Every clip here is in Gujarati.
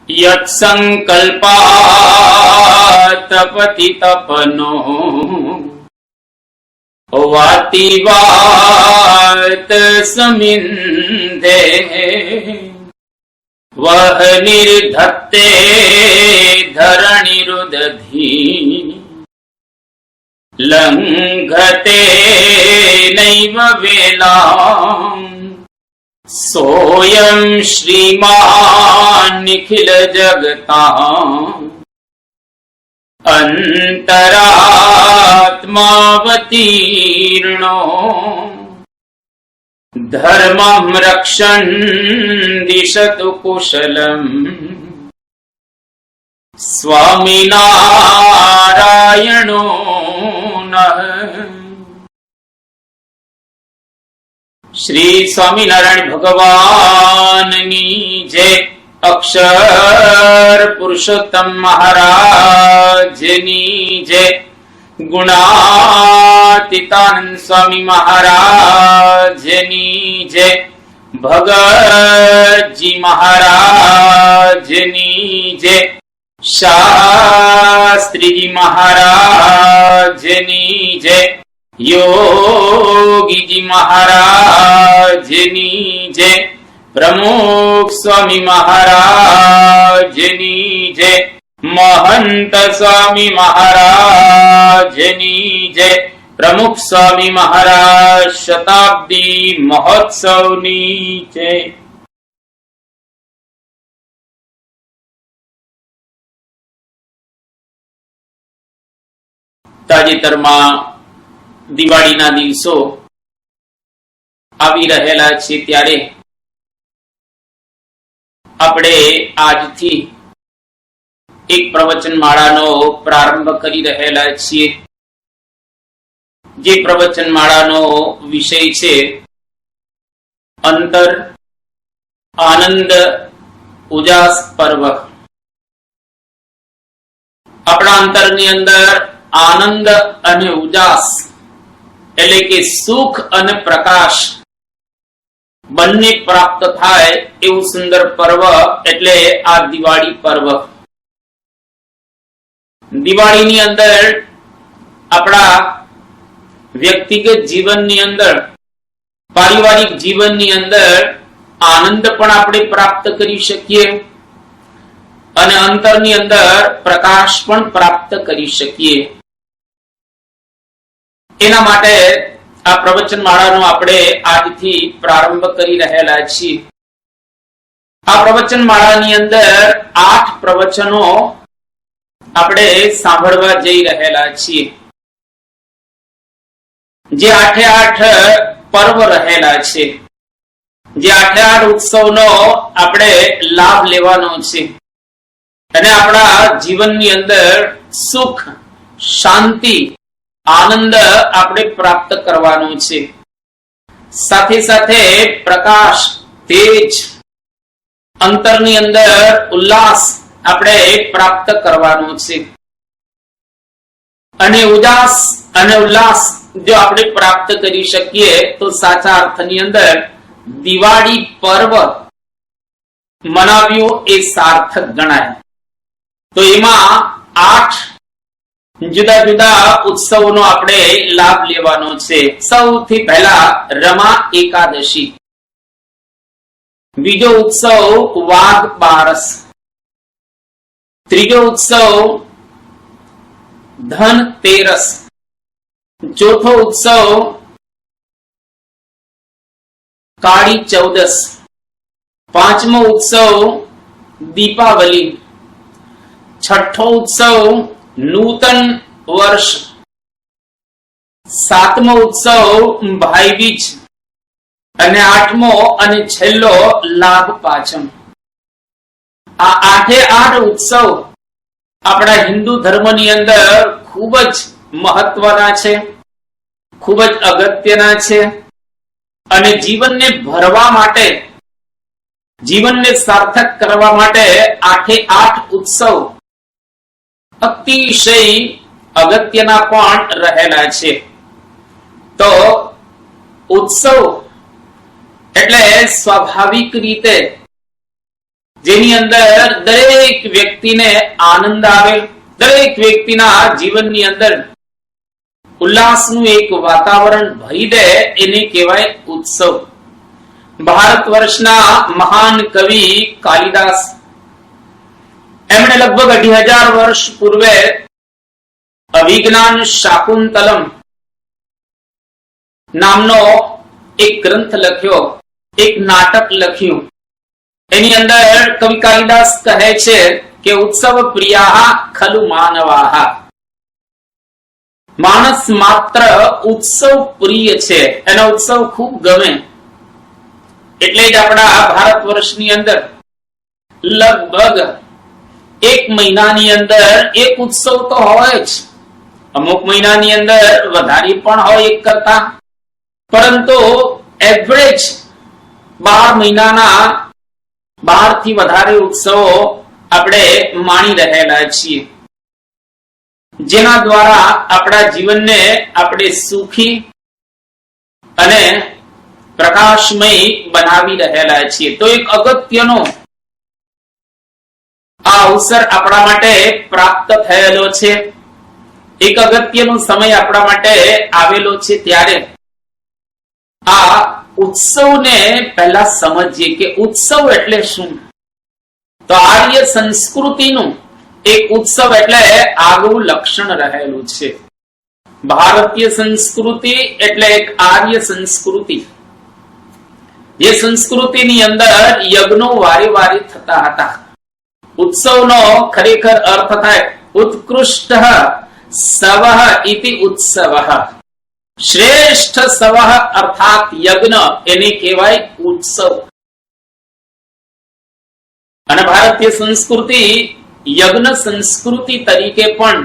यत्संकल्पात्तपति तपनो वाति वात समिन्धे वह निर्धत्ते धरणिरुदधी लंघते नैव वेलाम् सोऽयं श्रीमान् निखिल जगताम् अंतरात्मावतीर्णो धर्मं रक्षन् दिशतु कुशलम् स्वामिनारायणो नः। श्री स्वामिनारायण भगवान की जय। अक्षर पुरुषोत्तम महाराज की जय। गुणातीतानंद स्वामी महाराज की जय। भगत जी महाराज की जय। शास्त्री जी महाराज की जय। योगी जी महाराज की जय। प्रमुख स्वामी महाराज की जय। महंत स्वामी महाराज की जय। प्रमुख स्वामी महाराज शताब्दी महोत्सव की जय। તાજેતરમાં દિવાળીના દિવસો આવી રહેલા છે ત્યારે આપણે આજથી એક પ્રવચનમાળાનો પ્રારંભ કરી રહેલા છીએ, જે પ્રવચનમાળાનો વિષય છે અંતર આનંદ ઉજાસ પર્વ। આપણા અંતરની અંદર આનંદ અને ઉજાસ એટલે કે સુખ અને પ્રકાશ બંને પ્રાપ્ત થાય એવું સુંદર પર્વ એટલે આ દિવાળી પર્વ। દિવાળીની અંદર આપણા વ્યક્તિગત જીવનની અંદર, પારિવારિક જીવનની અંદર આનંદ પણ આપણે પ્રાપ્ત કરી શકીએ અને અંતરની અંદર પ્રકાશ પણ પ્રાપ્ત કરી શકીએ। એના માટે આ પ્રવચનમાળાનો આપણે આજથી પ્રારંભ કરી રહેલા છીએ। આ પ્રવચનમાળાની અંદર 8 પ્રવચનો આપણે સાંભળવા જઈ રહેલા છીએ, જે 8 પર્વ રહેલા છે, જે 8 ઉત્સવનો આપણે લાભ લેવાનો છે અને આપણા જીવનની અંદર સુખ, શાંતિ, આનંદ આપણે પ્રાપ્ત કરવાનો છે। સાથે સાથે પ્રકાશ, તેજ, અંતરની અંદર ઉલ્લાસ આપણે પ્રાપ્ત કરવાનો છે અને ઉજાસ અને ઉલ્લાસ જો આપણે પ્રાપ્ત કરી શકીએ તો સાચા અર્થની અંદર દિવાળી પર્વ મનાવ્યું એ સાર્થક ગણાય। તો એમાં 8 જુદા જુદા ઉત્સવનો આપણે લાભ લેવાનો છે। સૌથી પહેલા રમા એકાદશી, બીજો ઉત્સવ વાઘ બારસ, ત્રીજો ઉત્સવ ધન તેરસ, ચોથો ઉત્સવ કાળી ચૌદસ, પાંચમો ઉત્સવ દીપાવલી, છઠ્ઠો ઉત્સવ નૂતન વર્ષ, સાતમો ઉત્સવ ભાઈબીજ અને આઠમો અને છેલ્લો લાભ પાંચમ। આ 8 ઉત્સવ આપણા હિન્દુ ધર્મની અંદર ખૂબ જ મહત્વના છે, ખૂબ જ અગત્યના છે અને જીવનને ભરવા માટે, જીવનને સાર્થક કરવા માટે 8 ઉત્સવ અતિશય અગત્યના પણ રહેલા છે। તો ઉત્સવ એટલે સ્વાભાવિક રીતે જેની અંદર દરેક વ્યક્તિને આનંદ આવે, દરેક વ્યક્તિના જીવનની અંદર ઉલ્લાસનું એક વાતાવરણ ભરી દે, એને કહેવાય ઉત્સવ. ભારત વર્ષના મહાન કવિ કાલિદાસ, એમણે લગભગ 2000 વર્ષ પૂર્વે અભિજ્ઞાન શાકુંતલમ નામનો એક ગ્રંથ લખ્યો, એક નાટક લખ્યું. એની અંદર કવિ કાલિદાસ કહે છે કે ઉત્સવ પ્રિયા ખલુ માનવાહ, માણસ માત્ર ઉત્સવ પ્રિય છે, એનો ઉત્સવ ખૂબ ગમે. એટલે જ આપણા ભારત વર્ષની અંદર લગભગ એક મહિનાની અંદર એક ઉત્સવ તો હોય જ. અમુક મહિનાની અંદર વધારે પણ હોય એક કરતા, પરંતુ એવરેજ 12 મહિનાના 12 થી વધારે ઉત્સવો આપણે માણી રહેલા છીએ, જેના દ્વારા આપણા જીવનને આપણે સુખી અને પ્રકાશમય બનાવી રહેલા છીએ. તો એક અગત્યનો આ અવસર આપણા માટે પ્રાપ્ત થયેલો છે, એક અગત્યનો સમય આપણા માટે આવેલો છે. ત્યારે આ ઉત્સવને પહેલા સમજીએ કે ઉત્સવ એટલે શું. તો આર્ય સંસ્કૃતિનું એક ઉત્સવ એટલે આગવું લક્ષણ રહેલું છે. ભારતીય સંસ્કૃતિ એટલે એક આર્ય સંસ્કૃતિ, જે સંસ્કૃતિની અંદર યજ્ઞો વારે વારે થતા હતા. ઉત્સવનો ખરેખર અર્થ થાય ઉત્કૃષ્ટ સવઃ ઇતિ ઉત્સવઃ. શ્રેષ્ઠ સવઃ અર્થાત યજ્ઞ, એને કહેવાય ઉત્સવ. અને ભારતીય સંસ્કૃતિ યજ્ઞ સંસ્કૃતિ તરીકે પણ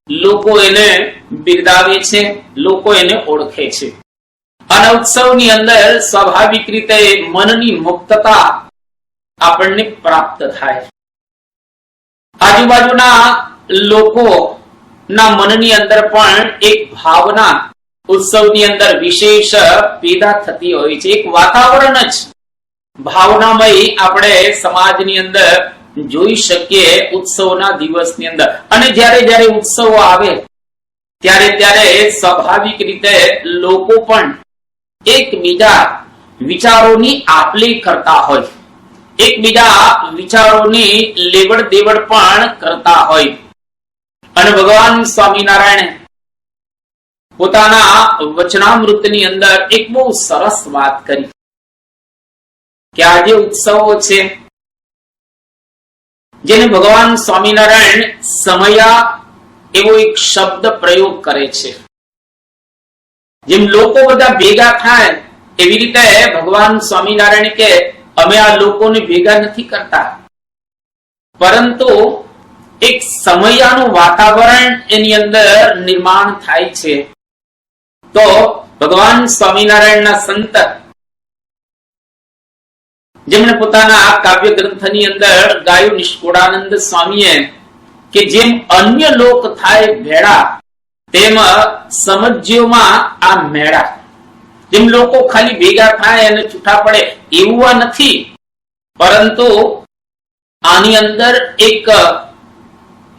લોકો એને બિરદાવે છે, લોકો એને ઓળખે છે. અને ઉત્સવની અંદર સ્વાભાવિક રીતે મનની મુક્તતા આપણને પ્રાપ્ત થાય. આજુબાજુના લોકોના મનની અંદર પણ એક ભાવના ઉત્સવની અંદર વિશેષ પેદા થતી હોય છે. એક વાતાવરણ જ ભાવનામય આપણે સમાજની અંદર જોઈ શકીએ ઉત્સવના દિવસની અંદર. અને જ્યારે જ્યારે ઉત્સવો આવે ત્યારે સ્વાભાવિક રીતે લોકો પણ એકબીજા વિચારોની આપ-લે કરતા હોય, એકબીજા વિચારોની લેવડ દેવડ પણ કરતા હોય. અને ભગવાન સ્વામિનારાયણે પોતાના વચનામૃતની અંદર એક બહુ સરસ વાત કરી કે આ જે ઉત્સવો છે, જેને ભગવાન સ્વામિનારાયણ સમયા એવો એક શબ્દ પ્રયોગ કરે છે. જેમ લોકો બધા ભેગા થાય એવી રીતે ભગવાન સ્વામિનારાયણ કે અમે આ લોકોને ભેગા નથી કરતા, પરંતુ એક સમયાનું વાતાવરણ એની અંદર નિર્માણ થાય છે. તો ભગવાન સ્વામિનારાયણના સંત, જેમણે પોતાના કાવ્ય ગ્રંથની અંદર ગાયું નિષ્કુળાનંદ સ્વામીએ કે જેમ અન્ય લોક થાય ભેળા, તેમ સમજ્યોમાં આ મેળા. જેમ લોકો ખાલી ભેગા થાય અને છૂટા પડે એવું નથી, પરંતુ આની અંદર એક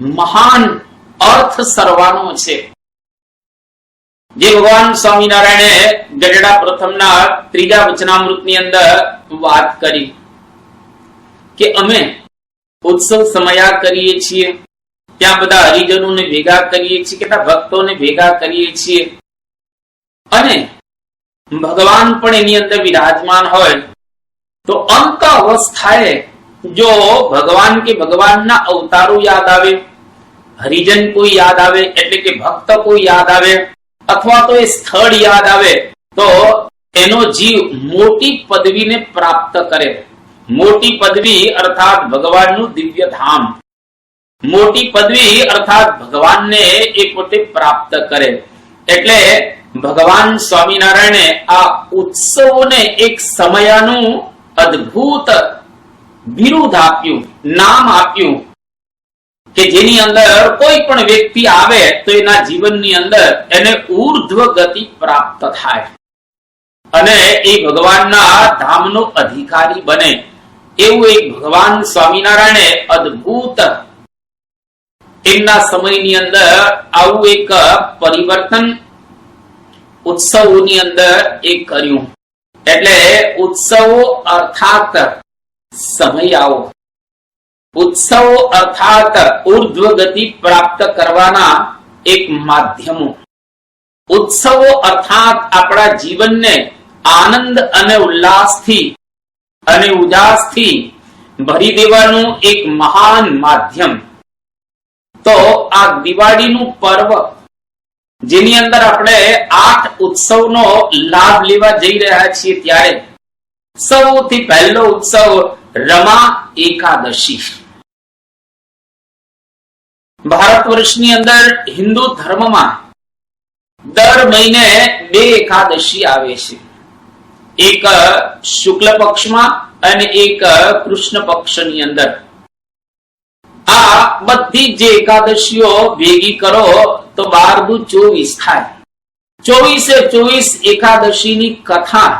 મહાન અર્થ સરવાનો છે. જે ભગવાન સ્વામિનારાયણે ગઢડા પ્રથમના 3જા વચનામૃતની અંદર વાત કરી કે અમે ઉત્સવ સમયા કરીએ છીએ, ત્યાં બધા હરિજનોને ભેગા કરીએ છીએ, કેટલા ભક્તોને ભેગા કરીએ છીએ, અને ભગવાન પણ એની અંદર વિરાજમાન હોય. તો અંત અવસ્થાએ જો ભગવાન કે ભગવાનના અવતારો યાદ આવે, હરિજન કોઈ યાદ આવે, એટલે કે ભક્ત કોઈ યાદ આવે, અથવા તો એ સ્થળ યાદ આવે, તો એનો જીવ મોટી પદવીને પ્રાપ્ત કરે. મોટી પદવી અર્થાત ભગવાનનું દિવ્ય ધામ, મોટી પદવી અર્થાત ભગવાનને એ પોતે પ્રાપ્ત કરે. એટલે ભગવાન સ્વામિનારાયણે આ ઉત્સવોને એક સમયનું અદ્ભુત બિરુદ આપ્યું, નામ આપ્યું, કે જેની અંદર કોઈ પણ વ્યક્તિ આવે તો એના જીવનની અંદર એને ઊર્ધ્વ ગતિ પ્રાપ્ત થાય અને એ ભગવાનના ધામનો અધિકારી બને. એવું એક ભગવાન સ્વામિનારાયણે અદ્ભુત એમના સમયની અંદર આવું એક પરિવર્તન ઉત્સવોની અંદર એ કર્યું. એટલે ઉત્સવો અર્થાત સમય આવો, ઉત્સવો અર્થાત ઉર્ધ્વ ગતિ પ્રાપ્ત કરવાના એક માધ્યમો, ઉત્સવો અર્થાત આપણા જીવનને આનંદ અને ઉલ્લાસથી અને ઉજાસથી ભરી દેવાનું એક મહાન માધ્યમ. તો આ દિવાળીનું પર્વ જેની અંદર આપણે 8 ઉત્સવનો લાભ લેવા જઈ રહ્યા છીએ, ત્યારે સૌથી પહેલો ઉત્સવ રમા એકાદશી. ભારત વર્ષની અંદર હિન્દુ ધર્મમાં દર મહિને 2 એકાદશી આવે છે. એક શુક્લ પક્ષમાં અને એક કૃષ્ણ પક્ષની અંદર. આ બધી જે એકાદશીઓ ભેગી કરો તો 12 દુ 24 થાય. 24 એકાદશીની કથા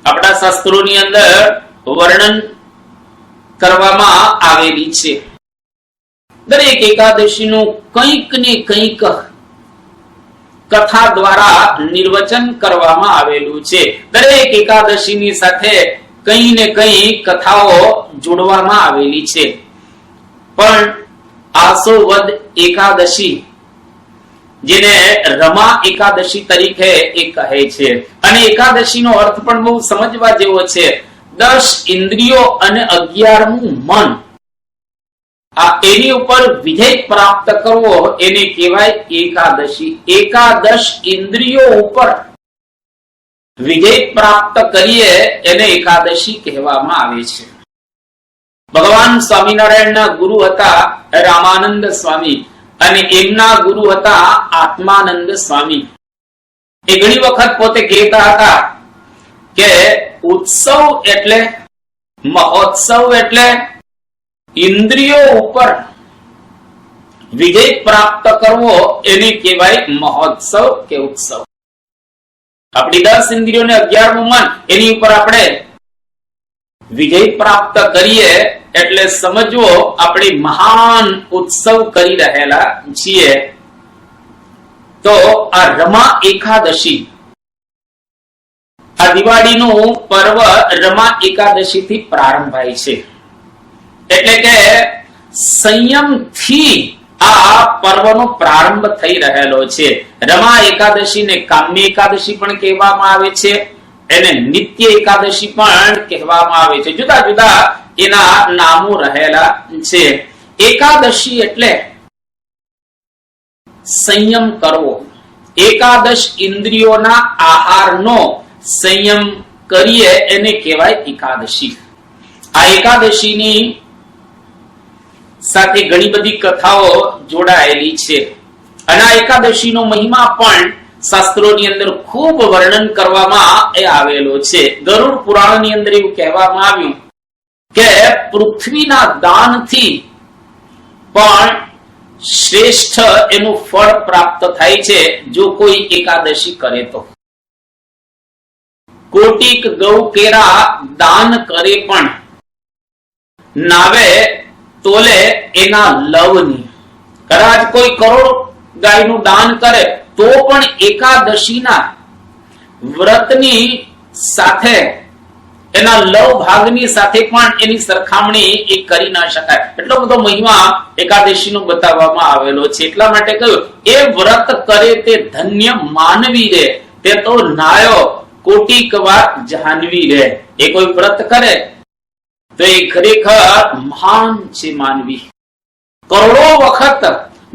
આપણા શાસ્ત્રોની અંદર વર્ણન કરવામાં આવેલી છે. દરેક એકાદશીનું કંઈક ને કંઈક કથા દ્વારા નિર્વચન કરવામાં આવેલું છે. દરેક એકાદશીની સાથે કંઈ ને કંઈ કથાઓ જોડવામાં આવેલી છે. પણ આસો વદ એકાદશી, જેને રમા એકાદશી તરીકે એ કહે છે, અને એકાદશીનો અર્થ પણ બહુ સમજવા જેવો છે. 10 ઇન્દ્રિયો અને 11મું મન, આ એની ઉપર વિજય પ્રાપ્ત કરવો એને કહેવાય એકાદશી. એકાદશ ઇન્દ્રિયો ઉપર વિજય પ્રાપ્ત કરીએ એને એકાદશી કહેવામાં આવે છે. ભગવાન સ્વામિનારાયણના ગુરુ હતા રામાનંદ સ્વામી અને એમના ગુરુ હતા આત્માનંદ સ્વામી. એ ઘણી વખત પોતે કહેતા હતા કે ઉત્સવ એટલે, મહોત્સવ એટલે ઇન્દ્રિયો ઉપર વિજય પ્રાપ્ત કરવો એને કહેવાય મહોત્સવ કે ઉત્સવ. આપણી 10 ઇન્દ્રિયોને 11મું મન, એની ઉપર આપણે વિજય પ્રાપ્ત કરીએ એટલે સમજવો આપણે મહાન ઉત્સવ કરી રહેલા છીએ. તો આ રમા એકાદશી, આ દિવાળીનું પર્વ રમા એકાદશીથી પ્રારંભ થાય છે. એટલે કે સંયમથી આ પર્વનો પ્રારંભ થઈ રહેલો છે. રમા એકાદશીને કામ્ય એકાદશી પણ કહેવામાં આવે છે, એને નિત્ય એકાદશી પણ કહેવામાં આવે છે. જુદા જુદા એના નામો રહેલા છે. એકાદશી એટલે સંયમ કરવો. એકાદશ ઇન્દ્રિયોના આહારનો સંયમ કરીએ એને કહેવાય એકાદશી. આ એકાદશીની સાથે ઘણી બધી કથાઓ જોડાયેલી છે, અને આ એકાદશીનો મહિમા પણ શાસ્ત્રોની અંદર ખૂબ વર્ણન કરવામાં આવેલો છે. ગરુડ પુરાણની અંદર એવું કહેવામાં આવ્યું કે પૃથ્વીના દાનથી પણ શ્રેષ્ઠ એનું ફળ પ્રાપ્ત થાય છે જો કોઈ એકાદશી કરે તો. કોટિક ગૌ કેરા દાન કરે પણ નાવે તોલે એના લવની. કદાચ કોઈ કરોડ ગાયનું દાન કરે તો પણ એકાદશીના વ્રતની સાથે, એના લવ ભાગની સાથે પણ એની સરખામણી એ કરી ના શકાય. એટલો બધો મહિમા એકાદશીનો બતાવવામાં આવેલો છે. એટલા માટે કહ્યું એ વ્રત કરે તે ધન્ય માનવી રે, તે તો નાયો કોટિક વાર જાનવી રે. એ કોઈ વ્રત કરે તો એ ખરેખર મહાન છે માનવી. કરોડો વખત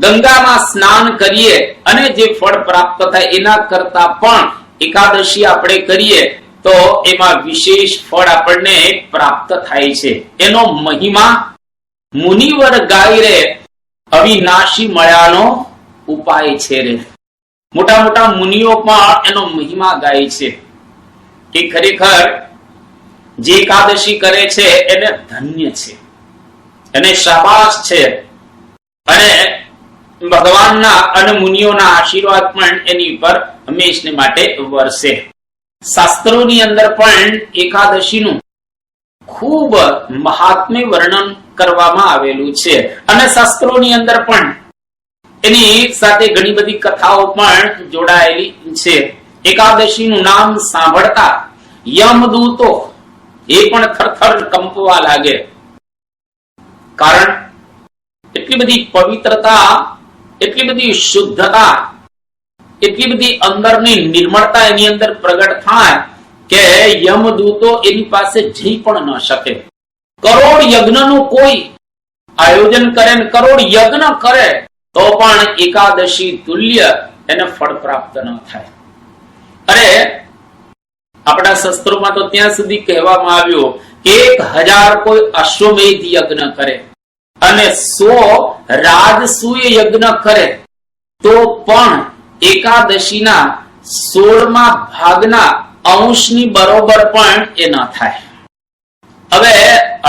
ગંગામાં સ્નાન કરીએ અને જે ફળ પ્રાપ્ત થાય એના કરતા પણ એકાદશી આપણે કરીએ તો એમાં વિશેષ ફળ આપણને પ્રાપ્ત થાય છે. એનો મહિમા મુનિવર ગાય રે, અવિનાશી મળ્યાનો ઉપાય છે રે. મોટા મોટા મુનિઓ પણ એનો મહિમા ગાય છે કે ખરેખર જે એકાદશી કરે છે એને ધન્ય છે, એને શાબાશ છે, અને ભગવાનના અને મુનિઓના આશીર્વાદ પણ એની ઉપર હંમેશને માટે વરસે. શાસ્ત્રોની અંદર પણ એકાદશીનું ખૂબ મહાત્મ્ય વર્ણન કરવામાં આવેલું છે અને શાસ્ત્રોની અંદર પણ એની સાથે ઘણી બધી કથાઓ પણ જોડાયેલી છે. એકાદશીનું નામ સાંભળતા યમદૂતો એ પણ થરથર કંપવા લાગે. કારણ એટલી બધી પવિત્રતા, એટલી બધી શુદ્ધતા, એટલી બધી અંદરની નિર્મળતા એની અંદર પ્રગટ થાય કે યમદૂતો એની પાસે જઈ પણ ન શકે. કરોડ યજ્ઞનું કોઈ આયોજન કરે ને કરોડ યજ્ઞ કરે તો પણ એકાદશી તુલ્ય એને ફળ પ્રાપ્ત ન થાય. અરે આપણા શાસ્ત્રોમાં તો ત્યાં સુધી કહેવામાં આવ્યું કે 1000 કોઈ અશ્વમેધ યજ્ઞ કરે અને 100 રાજસૂય યજ્ઞ કરે તો પણ એકાદશીના 16મા ભાગના અંશની બરોબર પણ એ ન થાય. હવે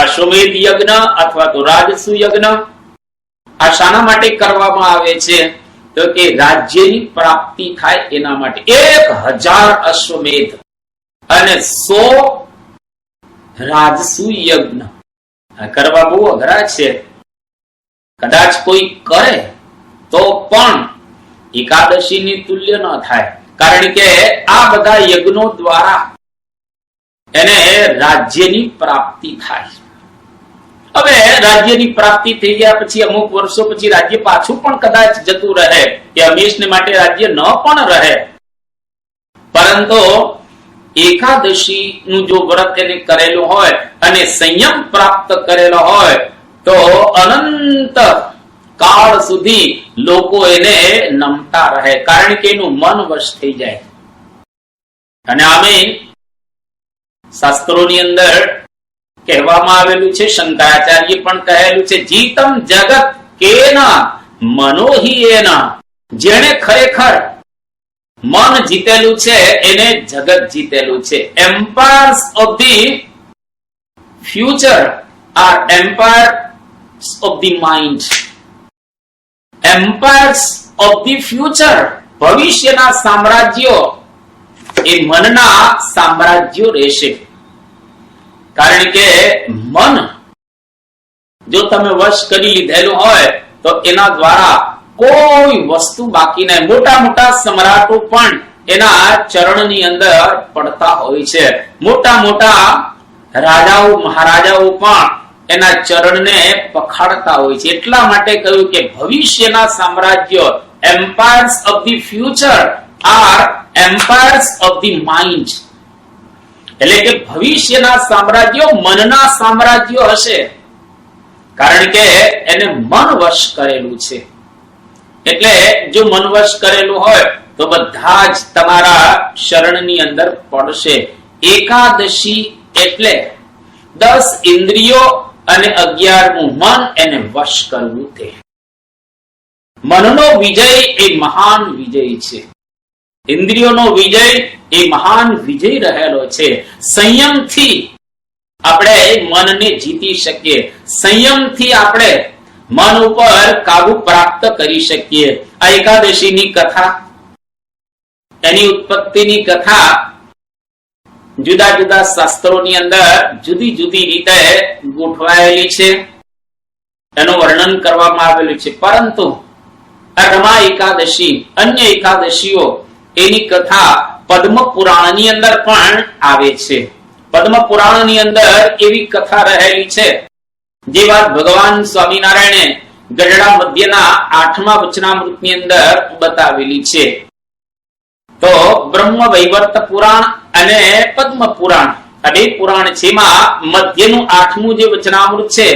અશ્વમેધ યજ્ઞ અથવા તો રાજસૂય યજ્ઞ આ શાના માટે કરવામાં આવે છે? તો કે રાજ્યની પ્રાપ્તિ થાય એના માટે. 1000 અશ્વમેધ અને 100 રાજસૂય યજ્ઞ કરવા બહુ અઘરા છે. કદાચ કોઈ કરે તો પણ એકાદશીની તુલ્ય ન થાય. કારણ કે આ બધા યજ્ઞો દ્વારા એને રાજ્યની પ્રાપ્તિ થાય. હવે રાજ્યની પ્રાપ્તિ થઈ ગયા પછી અમુક વર્ષો પછી રાજ્ય પાછું પણ કદાચ જતું રહે કે હંમેશને માટે રાજ્ય ન પણ રહે, પરંતુ એકાદશી નું જો વ્રત એને કરેલું હોય અને સંયમ પ્રાપ્ત કરેલો હોય તો અનંત કાળ સુધી લોકો એને નમતા રહે. કારણ કે એનું મન વશ થઈ જાય. અને આમે શાસ્ત્રોની અંદર કહેવામાં આવેલું છે, શંકરાચાર્ય પણ કહેલું છે, જીતમ જગત કેના મનોહી એના. જેણે ખરેખર મન જીતેલું છે એને જગત જીતેલું છે. Empires of the future are empires of the mind. Empires of the future, ભવિષ્યના સામ્રાજ્યો એ મનના સામ્રાજ્યો રહેશે. કારણ કે મન જો તમે વશ કરી લીધેલું હોય તો એના દ્વારા કોઈ વસ્તુ બાકી નહીં. મોટા મોટા સમ્રાટો પણ એના ચરણની અંદર પડતા હોય છે. મોટા મોટા રાજાઓ મહારાજાઓ પણ એના ચરણને પખાડતા હોય છે. એટલા માટે કહ્યું કે ભવિષ્યના સામ્રાજ્યો, empires of the future are empires of the mind. એટલે કે ભવિષ્યના સામ્રાજ્યો મનના સામ્રાજ્યો હશે. કારણ કે એને મન વશ કરેલું છે. એટલે જો મન વશ કરેલું હોય તો બધા જ તમારા શરણની અંદર પડશે. એકાદશી એટલે 10 ઇન્દ્રિયો અને 11મું મન એને વશ કરવું. તે મનનો વિજય એ મહાન વિજય છે. ઇન્દ્રિયોનો વિજય એ મહાન વિજય રહેલો છે. સંયમથી આપણે મનને જીતી શકીએ. સંયમથી આપણે મન ઉપર કાબુ પ્રાપ્ત કરી શકીએ. આ એકાદશીની કથા, એની ઉત્પત્તિની કથા જુદા જુદા શાસ્ત્રોની અંદર જુદી જુદી રીતે ગોઠવાયેલી છે. એનું વર્ણન કરવામાં આવેલું છે. પરંતુ આ રમા એકાદશી, અન્ય એકાદશીઓ, એની કથા પદ્મ પુરાણની અંદર પણ આવે છે. પદ્મ પુરાણની અંદર એવી કથા રહેલી છે જે વાત ભગવાન સ્વામિનારાયણે ગઢડા મધ્યના 8મા વચનામૃતની અંદર બતાવેલી છે. તો બ્રહ્મ વૈવર્ત પુરાણ અને પદ્મ પુરાણ આ બે પુરાણ છે. એમાં મધ્યનું 8મું જે વચનામૃત છે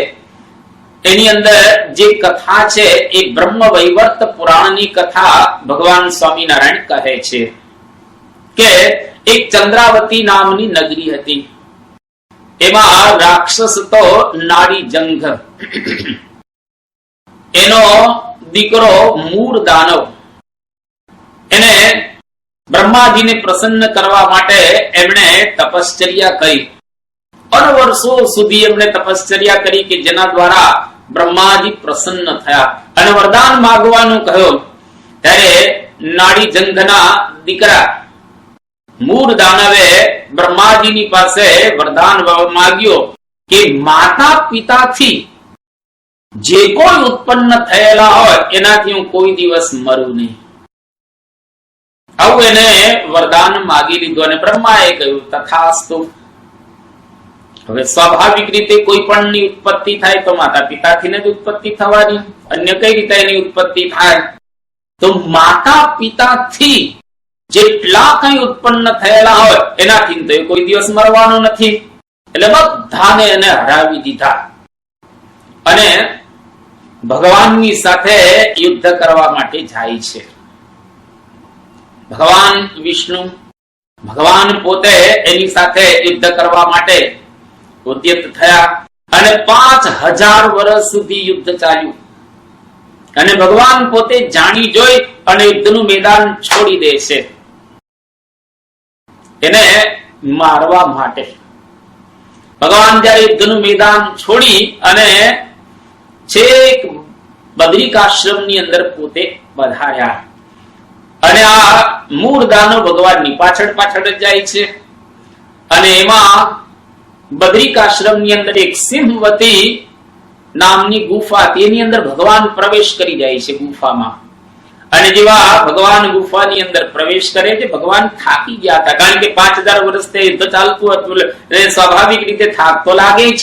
એની અંદર જે કથા છે એ બ્રહ્મ વૈવર્ત પુરાણની કથા ભગવાન સ્વામિનારાયણ કહે છે કે એક ચંદ્રાવતી નામની નગરી હતી. એમાં રાક્ષસ તો નાડી જંઘ, એનો દીકરો મૂળ દાનવ, એને બ્રહ્માજીને પ્રસન્ન કરવા માટે એમણે તપશ્ચર્યા કરી. વર્ષો સુધી એમણે તપશ્ચર્યા કરી કે જેના દ્વારા બ્રહ્માજી પ્રસન્ન થયા અને વરદાન માંગવાનું કહ્યું. ત્યારે નાડી જંઘના દીકરા મૂળ દાનવે બ્રહ્માજીની પાસે વરદાન માંગ્યો કે માતા પિતાથી જે કોઈ ઉત્પન્ન થયેલા હોય એનાથી હું કોઈ દિવસ મરું નહીં. આવું એને વરદાન માગી લીધું અને બ્રહ્માએ કહ્યું તથાસ્તુ. હવે સ્વાભાવિક રીતે કોઈ પણ ની ઉત્પત્તિ થાય તો માતા પિતાથી જ ઉત્પત્તિ થવાની, અન્ય કઈ રીતે એની ઉત્પત્તિ થાય? તો માતા પિતાથી જેટલા કઈ ઉત્પન્ન થયેલા હોય એનાથી તો કોઈ દિવસ મરવાનો નથી. એટલે બધાને એને હરાવી દીધા અને ભગવાનની સાથે યુદ્ધ કરવા માટે જાય છે. ભગવાન વિષ્ણુ, ભગવાન પોતે એની સાથે યુદ્ધ કરવા માટે ઉદ્યત થયા અને 5000 વર્ષ સુધી યુદ્ધ ચાલ્યું અને ભગવાન પોતે જાણી જોઈ અને યુદ્ધનું મેદાન છોડી દે છે એને મારવા માટે. ભગવાન જ્યારે યુદ્ધનું મેદાન છોડી અને છેક બદ્રિકાશ્રમની અંદર પોતે પધાર્યા અને આ મૂળ દાનવ ભગવાનની પાછળ પાછળ જ જાય છે અને એમાં બદ્રિકાશ્રમની અંદર એક સિંહવતી નામની ગુફા હતી, એની અંદર ભગવાન પ્રવેશ કરી જાય છે ગુફામાં. અને જેવા ભગવાન ગુફાની અંદર પ્રવેશ કરે છે, ભગવાન થાકી ગયા હતા કારણ કે 5000 વર્ષથી યુદ્ધ ચાલતું હતું એટલે સ્વાભાવિક રીતે થાક તો લાગે જ.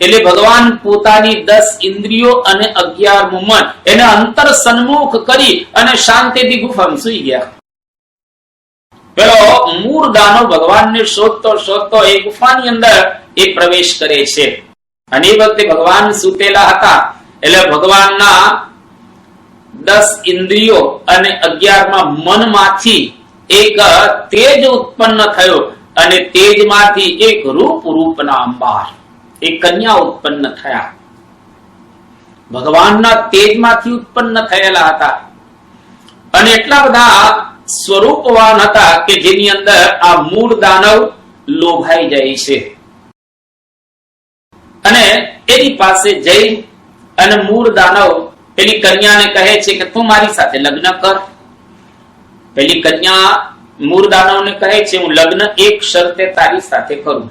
એટલે ભગવાન પોતાની 10 ઇન્દ્રિયો અને 11મું મન એને અંતર સન્મુખ કરી અને શાંતિથી ગુફામાં સૂઈ ગયા. પેલો મૂળ દાનવ ભગવાનને શોધતો શોધતો એ ગુફાની અંદર એ પ્રવેશ કરે છે અને એ વખતે ભગવાન સૂતેલા હતા. એટલે ભગવાનના 10 ઇન્દ્રિયો અને 11મા મનમાંથી એક તેજ ઉત્પન્ન થયો અને તેજમાંથી એક રૂપના અંબાર, એક કન્યા ઉત્પન્ન થયા. ભગવાનના તેજમાંથી ઉત્પન્ન થયેલા હતા અને એટલા બધા સ્વરૂપવાન હતા કે જેની અંદર આ મૂળ દાનવ લોભાઈ જાય છે અને એની પાસે જઈ અને મૂળ દાનવ પેલી કન્યાને કહે છે કે તું મારી સાથે લગ્ન કર. પેલી કન્યા મૂળ દાનવને કહે છે હું લગ્ન એક શરતે તારી સાથે કરું,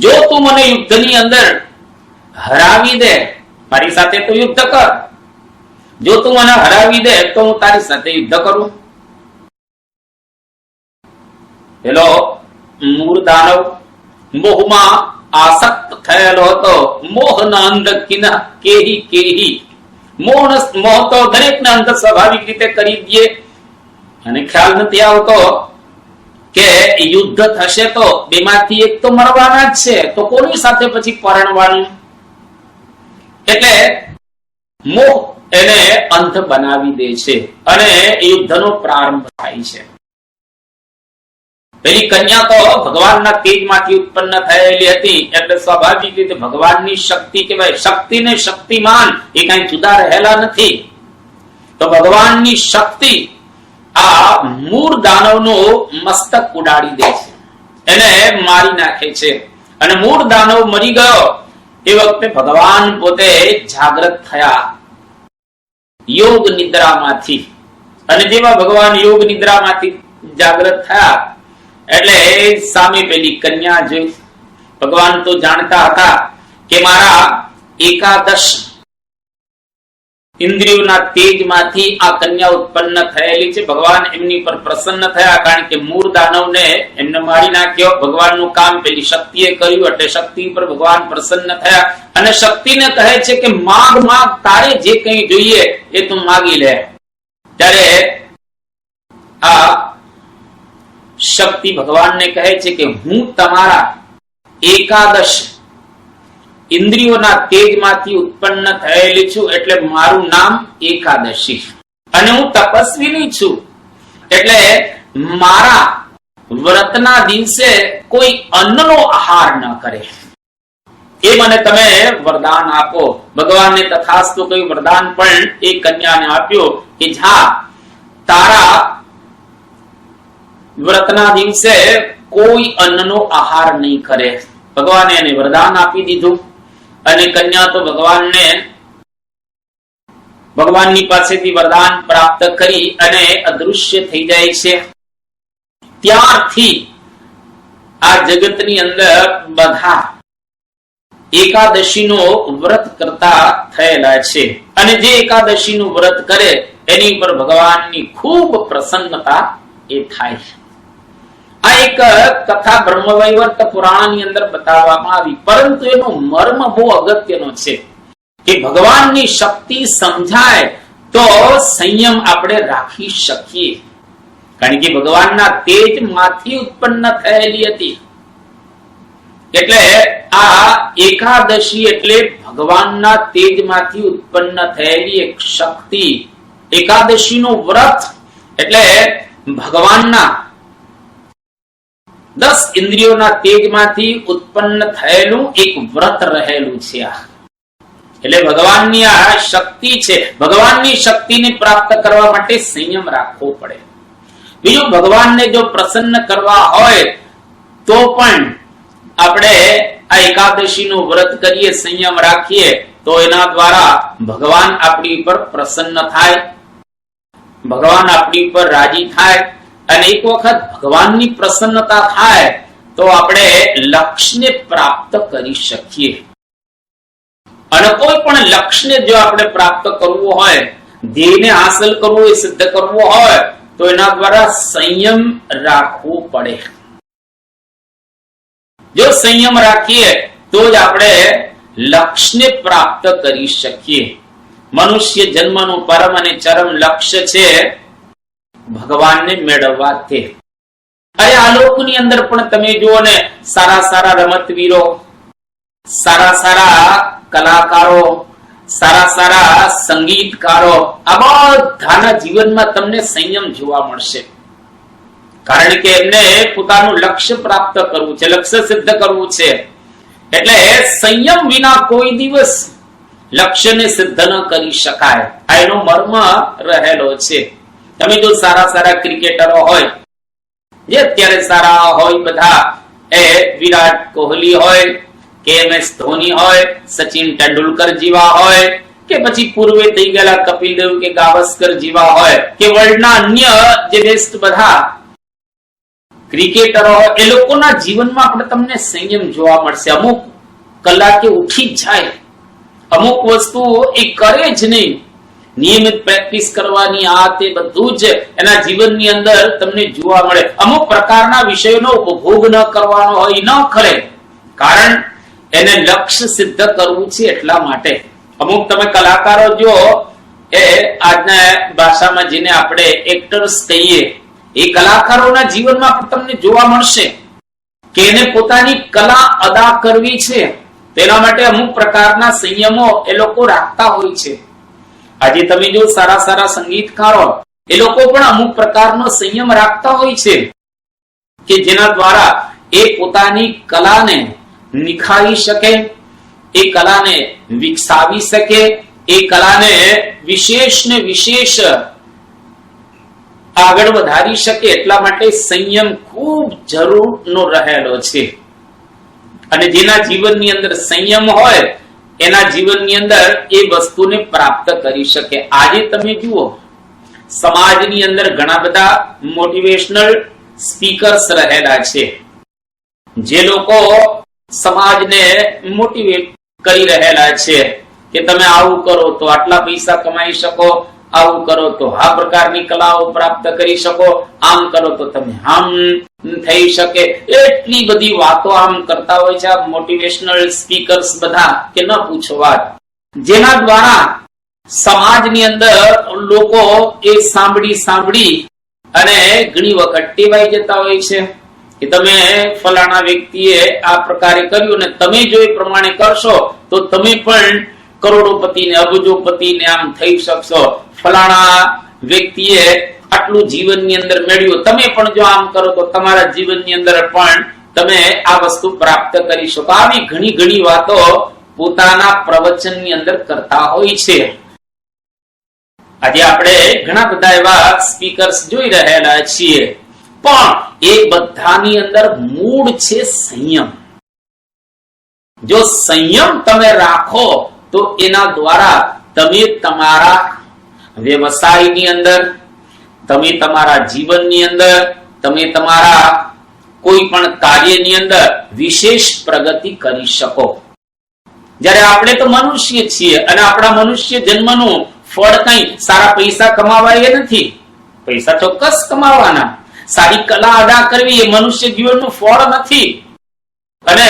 જો તું મને યુદ્ધની અંદર હરાવી દે, મારી સાથે તો યુદ્ધ કર, જો તું મને હરાવી દે તો હું તારી સાથે યુદ્ધ કરું. પેલો મૂળ દાનવ મોહમાં આસક્ત થયેલો હતો. મોહના અંધ કિન કેહી કેહી, મોહ તો દરેકને અંધ સ્વાભાવિક રીતે કરી દે અને ખ્યાલ નથી આવતો કે યુદ્ધ થશે તો બેમાંથી એક તો મરવાના જ છે, તો કોની સાથે પછી પરણવાનું? એટલે મોહ એને અંધ બનાવી દે છે અને યુદ્ધનો પ્રારંભ થાય છે. પેલી કન્યા તો ભગવાનના તેજમાંથી ઉત્પન્ન થયેલી હતી એટલે સ્વાભાવિક રીતે ભગવાનની શક્તિ કહેવાય. શક્તિ ને શક્તિમાન એ કઈ જુદા રહેલા નથી. તો ભગવાનની શક્તિ આ મૂળ દાનવનું મસ્તક ઉડાડી દે છે, એને મારી નાખે છે અને મૂળ દાનવ મરી ગયો. એ વખતે ભગવાન પોતે જાગૃત થયા યોગ નિદ્રામાંથી અને જેવા ભગવાન યોગ નિદ્રામાંથી જાગૃત થયા એટલે સામે પેલી કન્યા જોઈ. ભગવાન તો જાણતા હતા કે મારા 11 ઇન્દ્રિયોના તેજમાંથી આ કન્યા ઉત્પન્ન થયેલી છે. ભગવાન એમની પર પ્રસન્ન થયા કારણ કે મૂળ દાનવને એમને મારી નાખ્યો. ભગવાનનું કામ પેલી શક્તિએ કર્યું એટલે શક્તિ પર ભગવાન પ્રસન્ન થયા અને શક્તિને કહે છે કે માગ માગ, તારે જે કંઈ જોઈએ એ તું માગી લે. ત્યારે આ શક્તિ ભગવાનને કહે છે કે હું તમારા 11 ઇન્દ્રિયોના તેજમાંથી ઉત્પન્ન થયેલી છું એટલે મારું નામ એકાદશી અને હું તપસ્વીની છું એટલે મારા વ્રતના દિવસે કોઈ અન્નનો આહાર ન કરે એ મને તમે વરદાન આપો. ભગવાનને તથાસ્તુ કહ્યું. વરદાન પણ એ કન્યાને આપ્યો કે જા તારા વ્રતના દિવસે કોઈ અન્નનો આહાર નહીં કરે. ભગવાને એને વરદાન આપી દીધું અને કન્યા તો ભગવાનની પાસેથી વરદાન પ્રાપ્ત કરી અને અદૃશ્ય થઈ જાય છે. ત્યારથી આ જગતની અંદર બધા એકાદશીનો વ્રત કરતા થયેલા છે અને જે એકાદશીનું વ્રત કરે એની પર ભગવાનની ખૂબ પ્રસન્નતા એ થાય છે. આ એક કથા બ્રહ્મવૈવર્ત પુરાણની અંદર બતાવવામાં આવી, પરંતુ એનો મર્મ બહુ અગત્યનો છે કે ભગવાનની શક્તિ સમજાય તો સંયમ આપણે રાખી શકીએ, કારણ કે ભગવાનના તેજમાંથી ઉત્પન્ન થયેલી હતી. એટલે આ એકાદશી એટલે ભગવાનના તેજમાંથી ઉત્પન્ન થયેલી એક શક્તિ. એકાદશીનું વ્રત એટલે ભગવાનના 10 ઇન્દ્રિયોના તેજમાંથી ઉત્પન્ન થયેલું એક વ્રત રહેલું છે. એટલે ભગવાનની આ શક્તિ છે. ભગવાનની શક્તિને પ્રાપ્ત કરવા માટે સંયમ રાખવો પડે. બીજું, ભગવાનને જો પ્રસન્ન કરવા હોય તો પણ આપણે આ એકાદશીનું વ્રત કરીએ, સંયમ રાખીએ, તો એના દ્વારા ભગવાન આપણી ઉપર પ્રસન્ન થાય, ભગવાન આપણી ઉપર રાજી થાય. અને એક વખત ભગવાનની પ્રસન્નતા થાય તો આપણે લક્ષ્યને પ્રાપ્ત કરી શકીએ. અને કોઈ પણ લક્ષ્યને જો આપણે પ્રાપ્ત કરવું હોય, ધ્યેયને હાંસલ કરવું હોય, સિદ્ધ કરવું હોય, તો એના દ્વારા સંયમ રાખવો પડે. જો સંયમ રાખીએ તો જ આપણે લક્ષ્યને પ્રાપ્ત કરી શકીએ. મનુષ્ય જન્મનું પરમ અને ચરમ લક્ષ્ય છે ભગવાનને મેળવવા તે. અરે આ લોકની અંદર પણ તમે જુઓ ને, સારા સારા રમતવીરો, સારા સારા કલાકારો, સારા સારા સંગીતકારો, આ બધાના જીવનમાં તમને સંયમ જોવા મળશે. કારણ કે એમને પોતાનું લક્ષ્ય પ્રાપ્ત કરવું છે, લક્ષ્ય સિદ્ધ કરવું છે. એટલે સંયમ વિના કોઈ દિવસ લક્ષ્યને સિદ્ધ ન કરી શકાય. આ એનો મર્મ રહેલો છે. તમે જો સારા સારા ક્રિકેટરો હોય, જે અત્યારે સારા હોય બધા, એ વિરાટ કોહલી હોય કે MS ધોની હોય, સચિન તેંડુલકર જેવા હોય, કે પછી પૂર્વે થઈ ગયેલા કપિલ દેવ કે ગાવસ્કર જેવા હોય, કે વર્લ્ડના અન્ય જે બેસ્ટ બધા ક્રિકેટરો હોય, એ લોકોના જીવનમાં આપણે તમને સંયમ જોવા મળશે. અમુક કલાકે ઉઠી જ જાય, અમુક વસ્તુ એ કરે જ નહીં, નિયમિત પ્રેક્ટિસ કરવાની, આ તે બધું જ એના જીવનની અંદર તમને જોવા મળે. અમુક પ્રકારના વિષયોનો ઉપભોગ ન કરવાનો હોય, ન કરે, કારણ એને લક્ષ્ય સિદ્ધ કરવું છે એટલા માટે. અમુક તમે કલાકારો જો, એ આજના ભાષામાં જેને આપણે એક્ટર્સ કહીએ, એ કલાકારોના જીવનમાં પણ તમને જોવા મળશે કે એને પોતાની કલા અદા કરવી છે, તેના માટે અમુક પ્રકારના સંયમો એ લોકો રાખતા હોય છે. આજે તમે જો સારા સારા સંગીતકારો, એ લોકો પણ અમુક પ્રકારનો સંયમ રાખતા હોય છે કે જેના દ્વારા એ પોતાની કલાને નિખારી શકે, એ કલાને વિકસાવી શકે, એ કલાને વિશેષ ને વિશેષ આગળ વધારી શકે. એટલા માટે સંયમ ખૂબ જરૂરનો રહેલો છે. અને જેના જીવનની અંદર સંયમ હોય, એના જીવનની અંદર એ વસ્તુને પ્રાપ્ત કરી શકે. આજે તમે જુઓ, સમાજની અંદર ઘણા બધા મોટિવેશનલ સ્પીકર્સ રહેલા છે, જે લોકો સમાજને મોટિવેટ કરી રહેલા છે કે તમે આવું કરો તો આટલા પૈસા કમાઈ શકો, આવું કરો તો આ પ્રકારની કલાઓ પ્રાપ્ત કરી શકો, આમ કરો તો તમે આમ થઈ શકે. એટલી બધી વાતો આમ કરતા હોય છે આ મોટિવેશનલ સ્પીકર્સ બધા કે ન પૂછો વાત. જેના દ્વારા સમાજની અંદર લોકો એ સાંભળી અને ઘણી વખત ટેવાઈ જતા હોય છે કે તમે ફલાણા વ્યક્તિએ આ પ્રકારે કર્યું ને તમે જો એ પ્રમાણે કરશો તો તમે પણ કરોડોપતિ ને અબજોપતિ ને આમ થઈ શકશો. ફલાણા વ્યક્તિએ આટલું જીવનની અંદર મેળવ્યું, તમે પણ જો આમ કરો તો તમારા જીવનની અંદર પણ તમે આ વસ્તુ પ્રાપ્ત કરી શકો. આવી ઘણી વાતો પોતાના પ્રવચનની અંદર કરતા હોય છે. આજે આપણે ઘણા બધા એવા સ્પીકર્સ જોઈ રહેલા છીએ, પણ એ બધાની અંદર મૂળ છે સંયમ. જો સંયમ તમે રાખો તો એના દ્વારા તમે તમારા વ્યવસાયની અંદર, તમે તમારા જીવનની અંદર, તમે તમારા કોઈ પણ કાર્યની અંદર વિશેષ પ્રગતિ કરી શકો. જ્યારે આપણે તો મનુષ્ય છીએ અને આપણા મનુષ્ય જન્મનું ફળ કઈ સારા પૈસા કમાવા એ નથી. પૈસા ચોક્કસ કમાવાના, સારી કલા અદા કરવી એ મનુષ્ય જીવનનું ફળ નથી, અને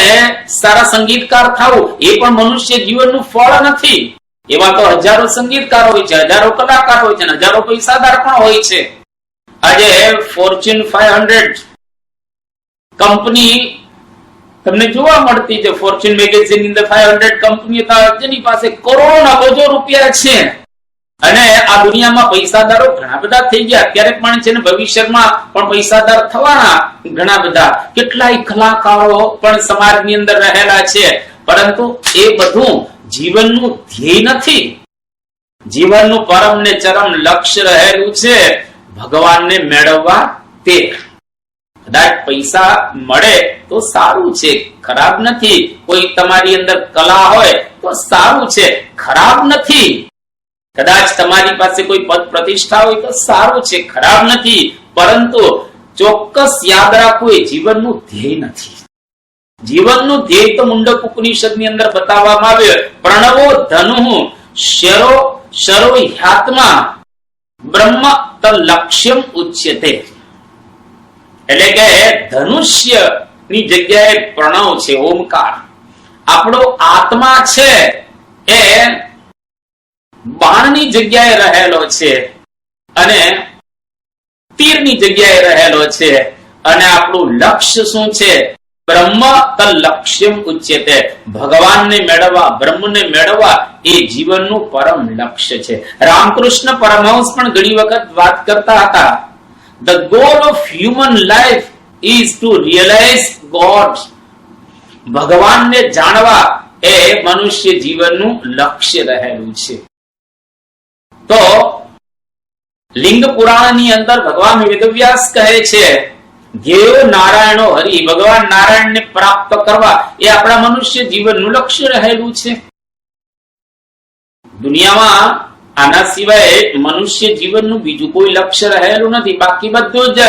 સારા સંગીતકાર થવું એ પણ મનુષ્ય જીવનનું ફળ નથી. એવા તો હજારો સંગીતકાર હોય છે, હજારો કલાકાર હોય છે, હજારો પૈસાદાર પણ હોય છે. આજે ફોર્ચ્યુન 500 કંપની તમને જોવા મળતી છે. ફોર્ચ્યુન મેગેઝિન ની અંદર 500 કંપની જેની પાસે કરોડોના અબજો રૂપિયા છે, અને આ દુનિયામાં પૈસાદારો ઘણા બધા થઈ ગયા. અત્યારે પણ છે ને, ભવિષ્યમાં પણ પૈસાદાર થવાના ઘણા બધા. કેટલાય કલાકારો પણ સમાજની અંદર રહેલા છે, પરંતુ એ બધું જીવનનું ધ્યેય નથી. જીવનનું પરમ ને ચરમ લક્ષ્ય રહેલું છે ભગવાનને મેળવવા. તે કદાચ પૈસા મળે તો સારું છે, ખરાબ નથી. કોઈ તમારી અંદર કલા હોય તો સારું છે, ખરાબ નથી. કદાચ તમારી પાસે કોઈ પદ પ્રતિષ્ઠા હોય તો સારું છે, ખરાબ નથી. પરંતુ ચોક્કસ યાદ રાખવું, એ જીવનનું ધ્યેય નથી. જીવનનું ધ્યેય તો મુંડક ઉપનિષદ ની અંદર બતાવવામાં આવ્યું. પ્રણવો ધનુઃ શરો શરો હ્યાત્મા બ્રહ્મ તલક્ષ્યમ ઉચ્યતે. એટલે કે ધનુષ્ય ની જગ્યાએ પ્રણવ છે, ઓમકાર. આપણો આત્મા છે એ બાણની જગ્યાએ રહેલો છે અને તીરની જગ્યાએ રહેલો છે, અને આપણું લક્ષ્ય શું છે? બ્રહ્મ તલક્ષ્યમ ઉચ્યતે. ભગવાનને મેળવવા, બ્રહ્મને મેળવવા એ જીવનનું પરમ લક્ષ્ય છે. રામકૃષ્ણ પરમહંસ પણ ઘણી વખત વાત કરતા હતા, the goal of human life is to realize God. ભગવાનને જાણવા એ મનુષ્ય જીવનનું લક્ષ્ય રહેલું છે. તો લિંગ પુરાણની અંદર ભગવાન વેદવ્યાસ કહે છે, ધ્યેયો નારાયણો હરિ. ભગવાન નારાયણને પ્રાપ્ત કરવા એ આપણા મનુષ્ય જીવનનું લક્ષ્ય રહેલું છે. દુનિયામાં આના સિવાય મનુષ્ય જીવનનું બીજું કોઈ લક્ષ્ય રહેલું નથી. બાકી બધું જ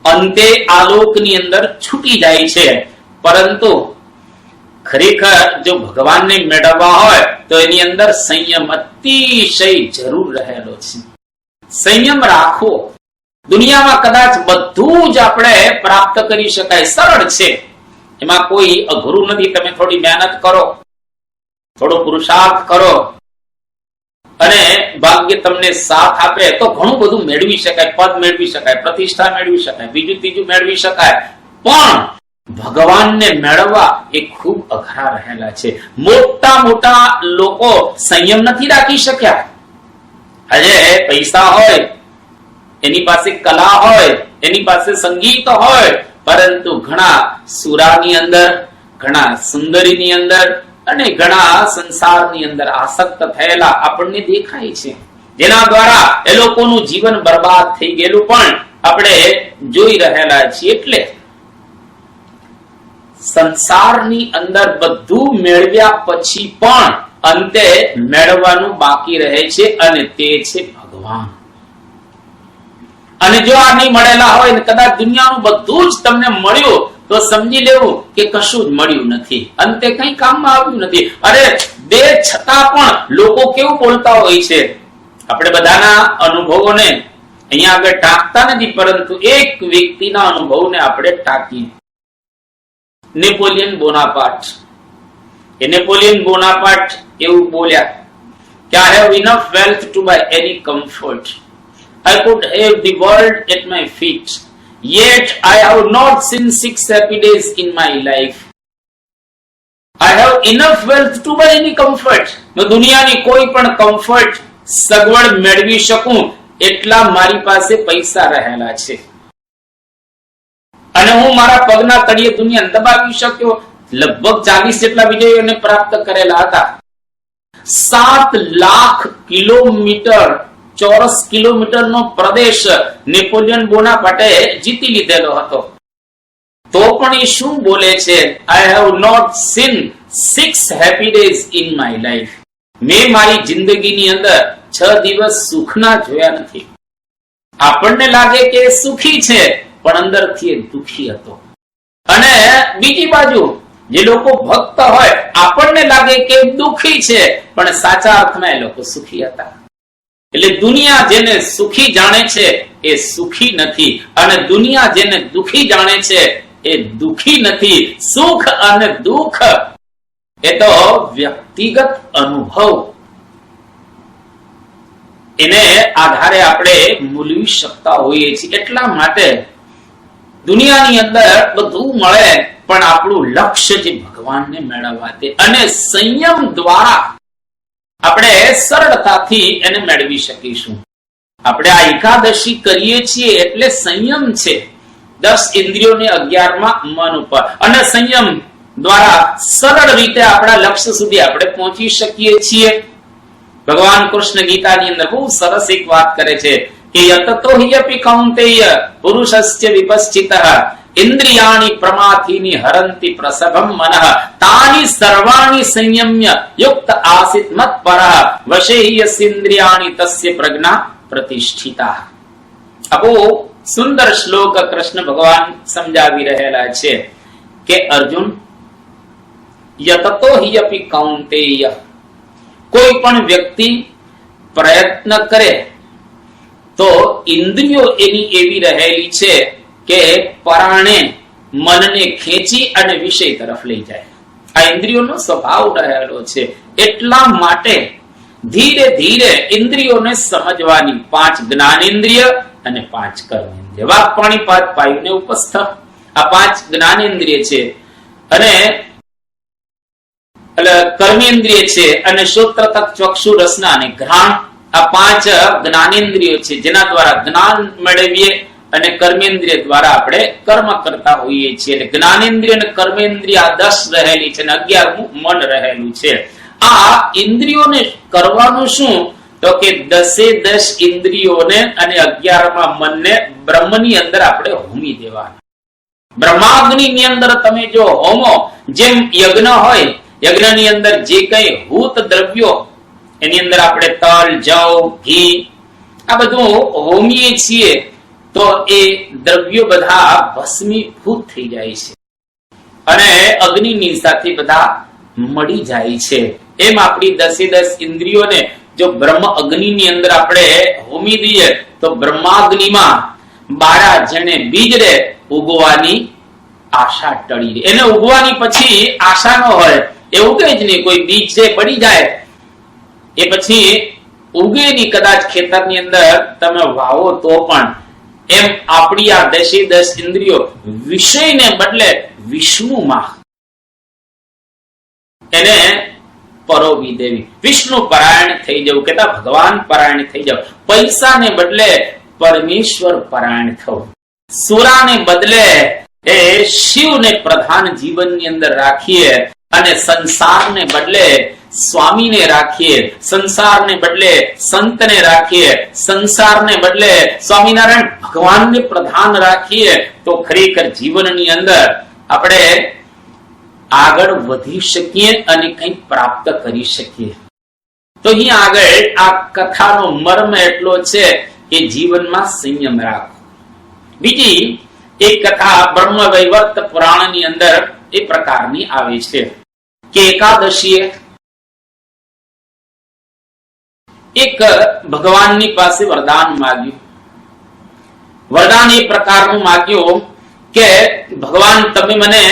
અંતે આલોકની અંદર છૂટી જાય છે. પરંતુ ખરેખર જો ભગવાનને મેળવવા હોય તો એની અંદર સંયમ અતિશય જરૂર રહેલો છે. સંયમ રાખો. દુનિયામાં કદાચ બધું જ આપણે પ્રાપ્ત કરી શકાય, સરળ છે, એમાં કોઈ અઘરું નથી. તમે થોડી મહેનત કરો, થોડો પુરુષાર્થ કરો અને ભાગ્ય તમને સાથ આપે તો ઘણું બધું મેળવી શકાય. પદ મેળવી શકાય, પ્રતિષ્ઠા મેળવી શકાય, બીજું ત્રીજું મેળવી શકાય. પણ ભગવાનને મેળવવા એ ખૂબ અઘરા રહેલા છે. મોટા મોટા લોકો સંયમ નથી રાખી શક્યા. આજે પૈસા હોય, એની પાસે કલા હોય, એની પાસે સંગીત હોય, પરંતુ ઘણા સુરાની અંદર, ઘણા સુંદરીની અંદર અને ઘણા સંસારની અંદર આસક્ત થયેલા આપણને દેખાય છે, જેના દ્વારા એ લોકોનું જીવન બરબાદ થઈ ગયેલું પણ આપણે જોઈ રહેલા છીએ. એટલે સંસારની અંદર બધું મેળવ્યા પછી પણ અંતે મેળવવાનું બાકી રહે છે, અને તે છે ભગવાન. અને જો આ નહીં મળેલા હોય ને કદાચ દુનિયાનું બધું જ તમને મળ્યું તો સમજી લેવું કે કશું જ મળ્યું નથી, અંતે કઈ કામમાં આવ્યું નથી. અરે બે છતાં પણ લોકો કેવું બોલતા હોય છે. આપણે બધાના અનુભવોને અહીંયા આગળ ટાંકતા નથી, પરંતુ એક વ્યક્તિના અનુભવને આપણે ટાંકીએ. Napoleon Bonaparte. એ નેપોલિયન બોનાપાર્ટ એવું બોલ્યા કે I have enough wealth to buy any comfort. I could have the world at my feet, yet I have not seen 6 happy days in my life. I have enough wealth to buy any comfort. मैं દુનિયાની કોઈ પણ કમ્ફર્ટ સગવડ મેળવી શકું એટલા મારી પાસે પૈસા રહેલા છે, અને હું મારા પગના તળિયે દુનિયા દબાવી શક્યો. લગભગ 40 જેટલા વિજયોને પ્રાપ્ત કરેલા હતા. 7 લાખ કિલોમીટર ચોરસ કિલોમીટરનો પ્રદેશ નેપોલિયન બોનાપાર્ટે જીતી લીધેલો હતો. તો પણ એ શું બોલે છે? I have not seen 6 happy days in my life. મેં મારી જિંદગીની અંદર 6 દિવસ સુખના જોયા નથી. આપણને લાગે કે સુખી છે, પણ અંદરથી દુખી હતો. અને બીજી બાજુ જે લોકો ભક્ત હોય આપણને લાગે કે દુઃખી છે, પણ સાચા અર્થમાં એ લોકો સુખી હતા. એટલે દુનિયા જેને સુખી જાણે છે એ સુખી નથી, અને દુનિયા જેને દુઃખી જાણે છે એ દુઃખી નથી. સુખ અને દુઃખ એ તો વ્યક્તિગત અનુભવ, એને આધારે આપણે મૂલવી શકતા હોઈએ છીએ. એટલા માટે દુનિયાની અંદર બધું મળે, પણ આપણું લક્ષ્ય જે ભગવાનને મેળવવા તે, અને સંયમ દ્વારા આપણે સરળતાથી એને મેળવી શકીશું. આપણે આ એકાદશી કરીએ છીએ એટલે સંયમ છે, 10 ઇન્દ્રિયોને 11માં મન ઉપર, અને સંયમ દ્વારા સરળ રીતે આપણા લક્ષ્ય સુધી આપણે પહોંચી શકીએ છીએ. ભગવાન કૃષ્ણ ગીતાની અંદર બહુ સરસ એક વાત કરે છે કે યતતો હિયપી કૌંતેય પુરુષસ્ય વિપશ્ચિતઃ ઇન્દ્રિયાણિ પ્રમાથીનિ હરંતિ પ્રસભમ મનઃ તાનિ સર્વાણિ સંયમ્ય યુક્ત આસિત મત્પરઃ વશે યસ્ઇન્દ્રિયાણિ તસ્ય પ્રજ્ઞા પ્રતિષ્ઠિતા. આ બહુ સુંદર શ્લોક કૃષ્ણ ભગવાન સમજાવી રહેલા છે કે અર્જુન, યતતો હિયપી કૌંતેય, કોઈ પણ વ્યક્તિ પ્રયત્ન કરે તો ઇન્દ્રિયો એની એવી રહેલી છે કે પરાણે મનને ખેંચી અને વિષય તરફ લઈ જાય. આ ઇન્દ્રિયોનો સ્વભાવ રહેલો છે. એટલા માટે ધીરે ધીરે ઇન્દ્રિયોને સમજવાની 5 જ્ઞાનેન્દ્રિય અને 5 કર્મેન્દ્રિય. વાક પાણી પાદ પાયુને ઉપસ્થ, આ 5 જ્ઞાનેન્દ્રિય છે, અને કર્મેન્દ્રિય છે, અને શ્રોત્ર તક ચક્ષુ રસના અને ઘ્રાણ, આ 5 જ્ઞાનેન્દ્રિયો છે જેના દ્વારા જ્ઞાન મેળવીએ, અને કર્મેન્દ્રિય દ્વારા આપણે કર્મ કરતા હોઈએ છીએ. એટલે જ્ઞાનેન્દ્રિય અને કર્મેન્દ્રિય 10 રહેલી છે, અને 11મું મન રહેલું છે. આ ઇન્દ્રિયોને કરવાનું શું? તો કે 10 ઇન્દ્રિયોને અને 11માં મનને બ્રહ્મની અંદર આપણે હોમી દેવાના. બ્રહ્માગ્નિની અંદર તમે જો હોમો, જેમ યજ્ઞ હોય, યજ્ઞની અંદર જે કઈ હૂત દ્રવ્યો, એની અંદર આપણે તલ, જવ, ઘી આ બધું હોમીએ છીએ, તો એ દ્રવ્યો બધા ભસ્મીભૂત થઈ જાય છે અને અગ્નિની સાથે બધા મળી જાય છે. એમ આપણી 10 ઇન્દ્રિયોને જો બ્રહ્મ અગ્નિની અંદર આપણે હોમી દઈએ તો બ્રહ્માગ્નિમાં બાળા જેને બીજ રે ઉગવાની આશા ટળી રહે. એને ઉગવાની પછી આશા ન હોય, એ ઉગે જ નહીં. કોઈ બીજ જે પડી જાય એ પછી ઉગે નહીં, કદાચ ખેતરની અંદર તમે વાવો તો પણ. એમ આપણી આ 10 ઇન્દ્રિયો વિષયને બદલે વિષ્ણુમાં એને પરોવી દેવી, વિષ્ણુ પરાયણ થઈ જવું, કેતા ભગવાન પરાયણ થઈ જવું. પૈસાને બદલે પરમેશ્વર પરાયણ થવું, સુરાને બદલે એ શિવને પ્રધાન જીવનની અંદર રાખીએ, અને સંસારને બદલે સ્વામીને રાખીએ, સંસારને બદલે સંતને રાખીએ, સંસારને બદલે સ્વામિનારાયણ ભગવાનને પ્રધાન રાખીએ, તો ખરેખર જીવનની અંદર આપણે આગળ વધી શકીએ અને કંઈક પ્રાપ્ત કરી શકીએ. તો અહીંયા આગળ આ કથાનો મર્મ એટલો છે કે જીવનમાં સંયમ રાખો. બીજી એક કથા બ્રહ્મ વૈવર્ત પુરાણની અંદર એ પ્રકારની આવે છે કે એકાદશીએ એક ભગવાનની પાસે વરદાન માગ્યું. વરદાન એ પ્રકારનું માગ્યું કે ભગવાન તમે મને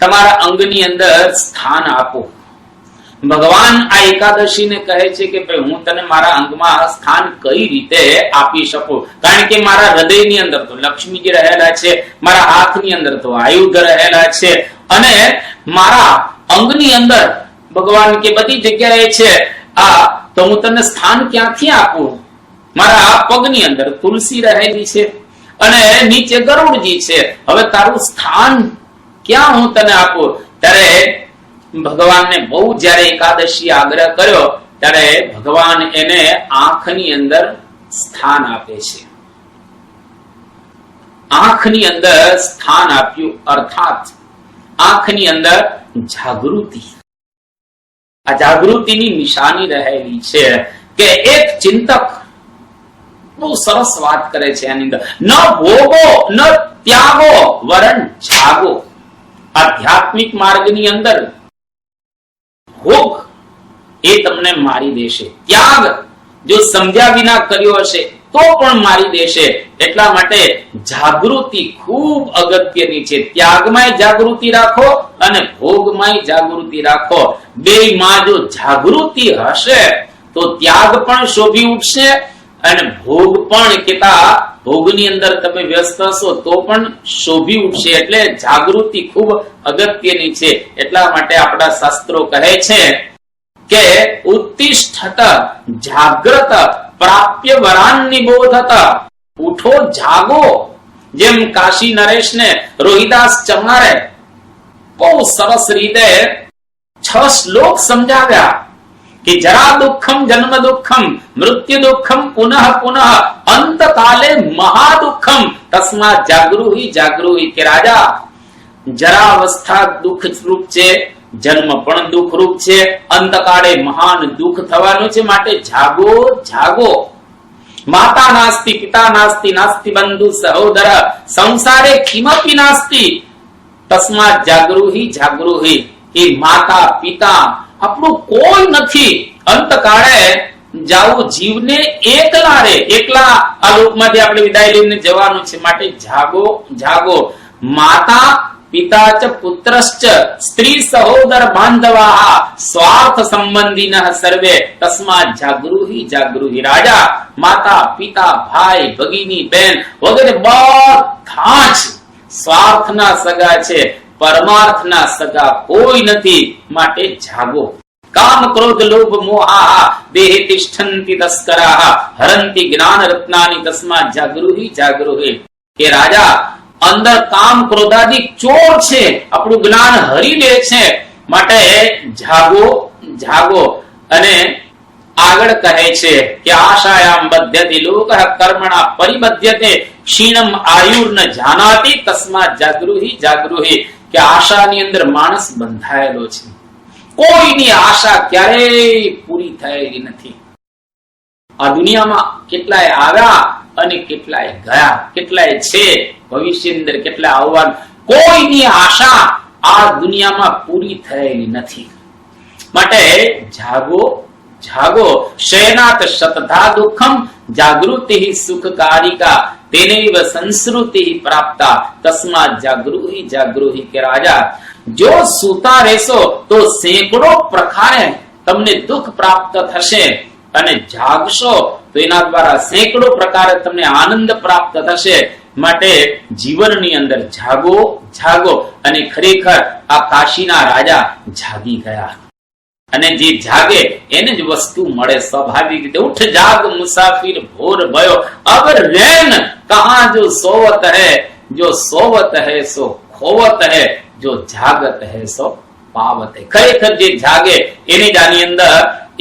તમારા અંગની અંદર સ્થાન આપો. ભગવાન આ એકાદશીને કહે છે કે ભાઈ હું તને મારા અંગમાં સ્થાન કઈ રીતે આપી શકું, કારણ કે મારા હૃદયની અંદર તો લક્ષ્મીજી રહેલા છે, મારા હાથની અંદર તો આયુધ રહેલા છે, અને મારા અંગની અંદર ભગવાન કે બધી જગ્યાએ છે. આ તો હું તને સ્થાન ક્યાંથી આપું? મારા પગની અંદર તુલસી રહેલી છે અને નીચે ગરુડજી છે. હવે તારું સ્થાન ક્યાં હું તને આપું? ત્યારે ભગવાનને બહુ જયારે એકાદશી આગ્રહ કર્યો ત્યારે ભગવાન એને આંખની અંદર સ્થાન આપે છે. આંખની અંદર સ્થાન આપ્યું, અર્થાત આંખની અંદર જાગૃતિ. આ જાગૃતિની નિશાની રહેલી છે કે એક ચિંતક બહુ સરસ વાત કરે છે આની અંદર, ન ભોગો ન ત્યાગો વરણ જાગો. આધ્યાત્મિક માર્ગની અંદર ભોગ એ તમને મારી દેશે, ત્યાગ જો સમજ્યા વિના કર્યો હશે તો પણ મારી દેશે. એટલા માટે જાગૃતિ ખૂબ અગત્યની છે. ત્યાગમાંય જાગૃતિ રાખો અને ભોગમાંય જાગૃતિ રાખો. બેયમાં જો જાગૃતિ હશે તો ત્યાગ પણ શોભી ઉઠશે અને ભોગ પણ કેતા ભોગની અંદર તમે વ્યસ્ત હશો તો પણ શોભી ઉઠશે. એટલે જાગૃતિ ખૂબ અગત્યની છે. એટલા માટે આપણા શાસ્ત્રો કહે છે કે ઉત્તિષ્ઠત જાગ્રત પ્રાપ્ય વરાન નિબોધત. ઉઠો, જાગો. જેમ કાશી નરેશને રોહિદાસ ચમારે બહુ સરસ રીતે 6 શ્લોક સમજાવ્યા કે જરા દુઃખમ જન્મ દુઃખમ મૃત્યુ દુઃખમ પુનઃ પુનઃ અંતકાલે મહા દુઃખમ તસ્માત જાગૃહી જાગૃહી. કે રાજા, જરા અવસ્થા દુઃખ રૂપ છે, જન્મ પણ દુઃખ રૂપ છે, અંતકાળે મહાન દુઃખ થવાનું છે, માટે જાગો જાગો. માતા નાસ્તિ પિતા નાસ્તિ નાસ્તિ બંધુ સહોદર સંસારે કિમપી નાસ્તિ તસ્માત જાગૃહી જાગૃહી. એ માતા પિતા આપણું કોઈ નથી. અંતકાળે જાવું જીવને એકલા રે, એકલા આ લોકમાંથી આપણે વિદાય લઈને જવાનું છે, માટે જાગો જાગો. માતા પિતા ચ પુત્રશ્ચ સ્ત્રી સહોદર બાંધવા સ્વાર્થ સંબંધીન સર્વે તસ્માત જાગૃહી જાગૃહી. રાજા, માતા પિતા ભાઈ ભગીની બેન વગેરે બધા જ સ્વાર્થના સગા છે, પરમાર્થના સગા કોઈ નથી, માટે જાગો. કામ ક્રોધ લોભ મોહા દેહે તિષ્ઠન્તિ તસ્કરાઃ હરંતિ જ્ઞાન રત્નાની તસ્માત જાગૃહી જાગૃહી. કે રાજા, અંદર કામ ક્રોધાદિક ચોર છે, આપણું જ્ઞાન હરી લે છે, માટે જાગો જાગો. અને આગળ કહે છે કે આશાયામ બધ્યતે લોકઃ કર્મણા પરિબધ્યતે ક્ષીણમ આયુર્ન જાનાતિ તસ્માત જાગૃહી જાગૃહી. કે આશાની અંદર માણસ બંધાયેલો છે, કોઈની આશા ક્યારેય પૂરી થયેલી નથી. આ દુનિયામાં કેટલાય આવ્યા અને કેટલાય ગયા, કેટલાય છે ભવિષ્યની અંદર કેટલાય આવવાનું, કોઈની આશા આ દુનિયામાં પૂરી થયેલી નથી. માટે જાગો જાગો. શયનાત શતધા દુઃખમ જાગૃતિ સુખકારિકા તેનૈવ સંસ્કૃતિ પ્રાપ્તા તસ્માત જાગૃહી જાગૃહી. કે રાજા, જો સૂતા રહેશો તો સેંકડો પ્રકારે તમને દુઃખ પ્રાપ્ત થશે, અને જાગશો તો એના દ્વારા સેંકડો પ્રકારે તમને આનંદ પ્રાપ્ત થશે. માટે જીવનની અંદર જાગો જાગો. અને ખરેખર આ કાશીના રાજા જાગી ગયા, અને જે જાગે એને જ વસ્તુ મળે સ્વાભાવિક રીતે. ઉઠ જાગ મુસાફિર ભોર ભયો અબ રૈન કહા જો સોવત હૈ, જો સોવત હૈ સો ખોવત હૈ, જો જાગત હૈ સો પાવત હૈ. ખરેખર જે જાગે એને જ આની અંદર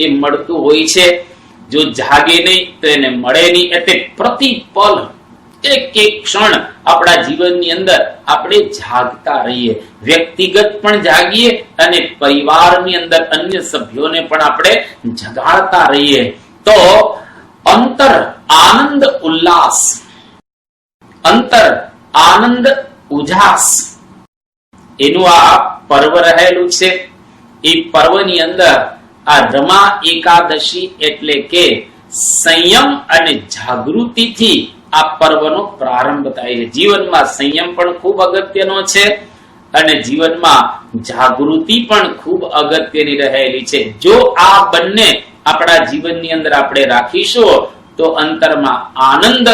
એ મળતું હોય છે. જો જાગે નહીં તો એને મળે નહીં. એટલે પ્રતિપલ એક એક ક્ષણ આપણા જીવનની અંદર આપણે જાગતા રહીએ, વ્યક્તિગત પણ જાગીએ અને પરિવારની અંદર અન્ય સભ્યોને પણ આપણે જગાડતા રહીએ. તો અંતર આનંદ ઉલ્લાસ, અંતર આનંદ ઉજાસ, એનું આ પર્વ રહેલું છે. એ પર્વની અંદર આ રમા એકાદશી એટલે કે સંયમ અને જાગૃતિથી આ પર્વનો પ્રારંભ થાય છે. જીવનમાં સંયમ પણ ખૂબ અગત્યનો છે અને જીવનમાં જાગૃતિ પણ ખૂબ અગત્યની રહેલી છે. જો આ બંને આપણા જીવનની અંદર આપણે રાખીશું તો અંતરમાં આનંદ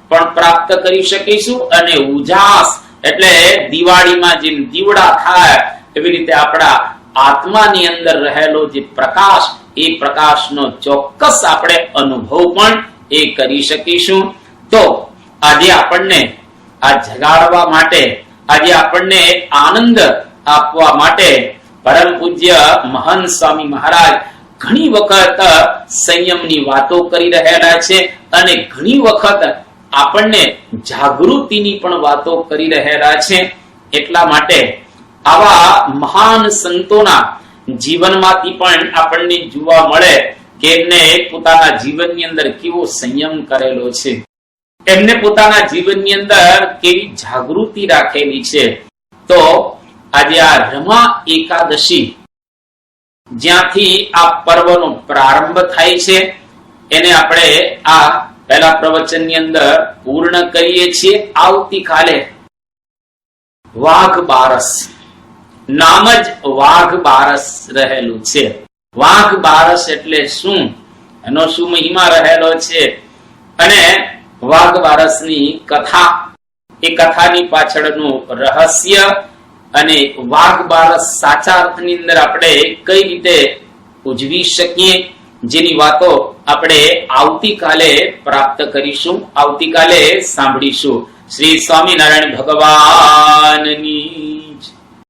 પણ પ્રાપ્ત કરી શકીશું અને ઉજાસ એટલે દિવાળીમાં જેમ દીવડા થાય એવી રીતે આપણા આત્માની અંદર રહેલો જે પ્રકાશ, એ પ્રકાશનો ચોક્કસ આપણે અનુભવ પણ એ કરી શકીશું. તો આજે આપણને આ જગાડવા માટે, આજે આપણને આનંદ આપવા માટે પરમ પૂજ્ય મહાન સ્વામી મહારાજ ઘણી વખત સંયમની વાતો કરી રહેલા છે અને ઘણી વખત આપણને જાગૃતિની પણ વાતો કરી રહેલા છે. એટલા માટે આવા મહાન સંતોના જીવનમાંથી પણ આપણને જોવા મળે કે એમને પોતાના જીવનની અંદર કેવો સંયમ કરેલો છે, એમને પોતાના જીવનની અંદર કેવી જાગૃતિ રાખેલી છે. તો આજે આ રમા એકાદશી જ્યાંથી આ પર્વનો પ્રારંભ થાય છે એને આપણે આ પહેલા પ્રવચનની અંદર પૂર્ણ કરીએ છીએ. આવતીકાલે વાઘ બારસ, નામ જ વાઘ બારસ રહેલું છે. વાઘ બારસ એટલે શું, એનો શું મહિમા રહેલો છે, અને વાઘ બારસની કથા, એ કથાની પાછળનું રહસ્ય, અને વાઘ બારસ સાચા અર્થની અંદર આપણે કઈ રીતે ઉજવી શકીએ, જેની વાતો આપણે આવતીકાલે પ્રાપ્ત કરીશું, આવતીકાલે સાંભળીશું. શ્રી સ્વામિનારાયણ ભગવાનની